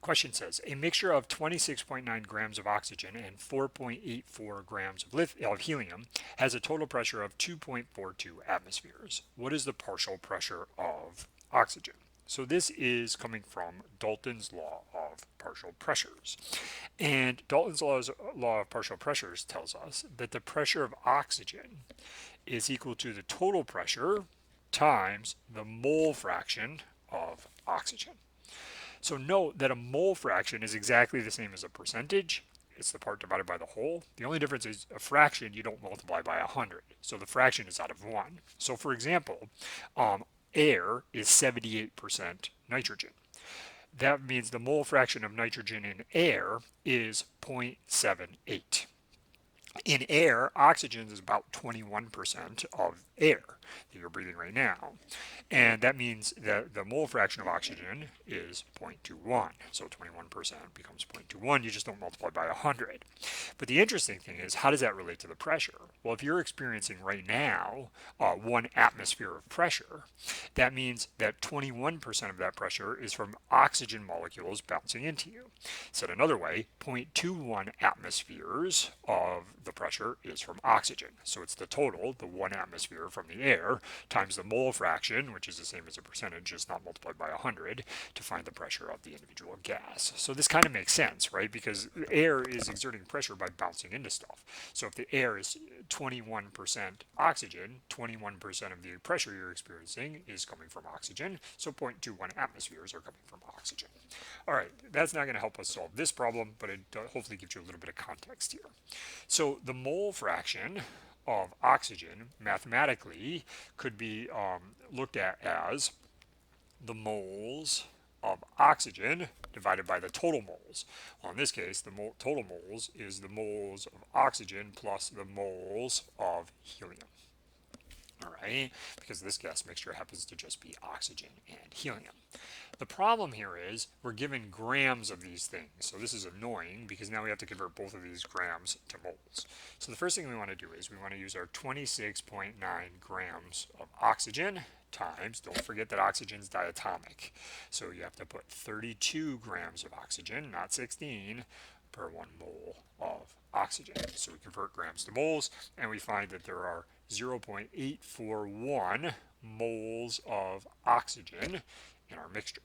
Question says, a mixture of 26.9 grams of oxygen and 4.84 grams of helium has a total pressure of 2.42 atmospheres. What is the partial pressure of oxygen? So this is coming from Dalton's law of partial pressures. And Dalton's law of partial pressures tells us that the pressure of oxygen is equal to the total pressure times the mole fraction of oxygen. So note that a mole fraction is exactly the same as a percentage. It's the part divided by the whole. The only difference is a fraction you don't multiply by 100. So the fraction is out of 1. So for example, air is 78% nitrogen. That means the mole fraction of nitrogen in air is 0.78. In air, oxygen is about 21% of air that you're breathing right now. And that means that the mole fraction of oxygen is 0.21. So 21% becomes 0.21. You just don't multiply by 100. But the interesting thing is, how does that relate to the pressure? Well, if you're experiencing right now 1 atmosphere of pressure, that means that 21% of that pressure is from oxygen molecules bouncing into you. Said another way, 0.21 atmospheres of the pressure is from oxygen. So it's the total, the 1 atmosphere from the air, times the mole fraction, which is the same as a percentage, just not multiplied by 100, to find the pressure of the individual gas. So this kind of makes sense, right? Because air is exerting pressure by bouncing into stuff. So if the air is 21% oxygen, 21% of the pressure you're experiencing is coming from oxygen. So 0.21 atmospheres are coming from oxygen. All right, that's not going to help us solve this problem, but it hopefully gives you a little bit of context here. So the mole fraction of oxygen mathematically could be looked at as the moles of oxygen divided by the total moles. Well, in this case, the total moles is the moles of oxygen plus the moles of helium. All right, because this gas mixture happens to just be oxygen and helium. The problem here is we're given grams of these things. So this is annoying because now we have to convert both of these grams to moles. So the first thing we want to do is we want to use our 26.9 grams of oxygen times, don't forget that oxygen is diatomic. So you have to put 32 grams of oxygen, not 16, per 1 mole of oxygen. So we convert grams to moles, and we find that there are 0.841 moles of oxygen in our mixture.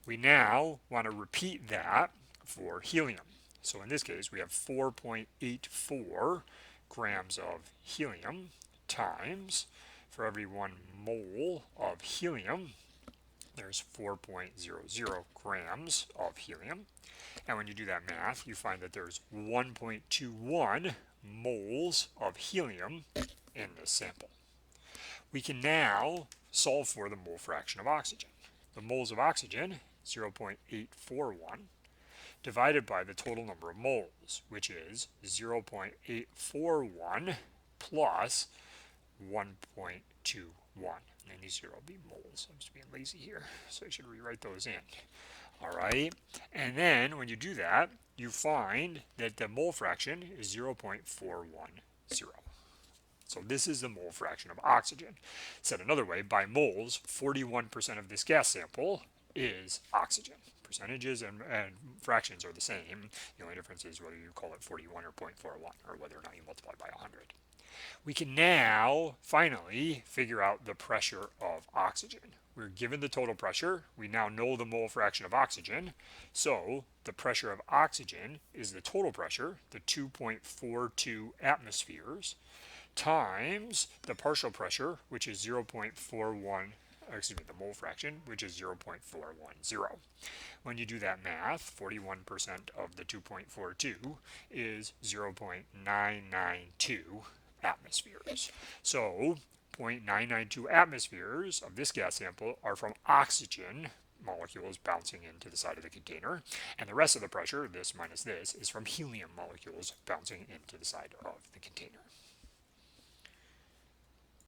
We now want to repeat that for helium. So in this case, we have 4.84 grams of helium times, for every 1 mole of helium, there's 4.00 grams of helium. And when you do that math, you find that there's 1.21 moles of helium in this sample. We can now solve for the mole fraction of oxygen. The moles of oxygen, 0.841, divided by the total number of moles, which is 0.841 plus 1.21. And these should all be moles. I'm just being lazy here, so I should rewrite those in. All right, and then when you do that, you find that the mole fraction is 0.410. So this is the mole fraction of oxygen. Said another way, by moles, 41% of this gas sample is oxygen. Percentages and fractions are the same. The only difference is whether you call it 41 or 0.41, or whether or not you multiply by 100. We can now finally figure out the pressure of oxygen. We're given the total pressure. We now know the mole fraction of oxygen. So the pressure of oxygen is the total pressure, the 2.42 atmospheres, times the partial pressure, which is 0.41, excuse me, the mole fraction, which is 0.410. When you do that math, 41% of the 2.42 is 0.992 atmospheres. So 0.992 atmospheres of this gas sample are from oxygen molecules bouncing into the side of the container, and the rest of the pressure, this minus this, is from helium molecules bouncing into the side of the container.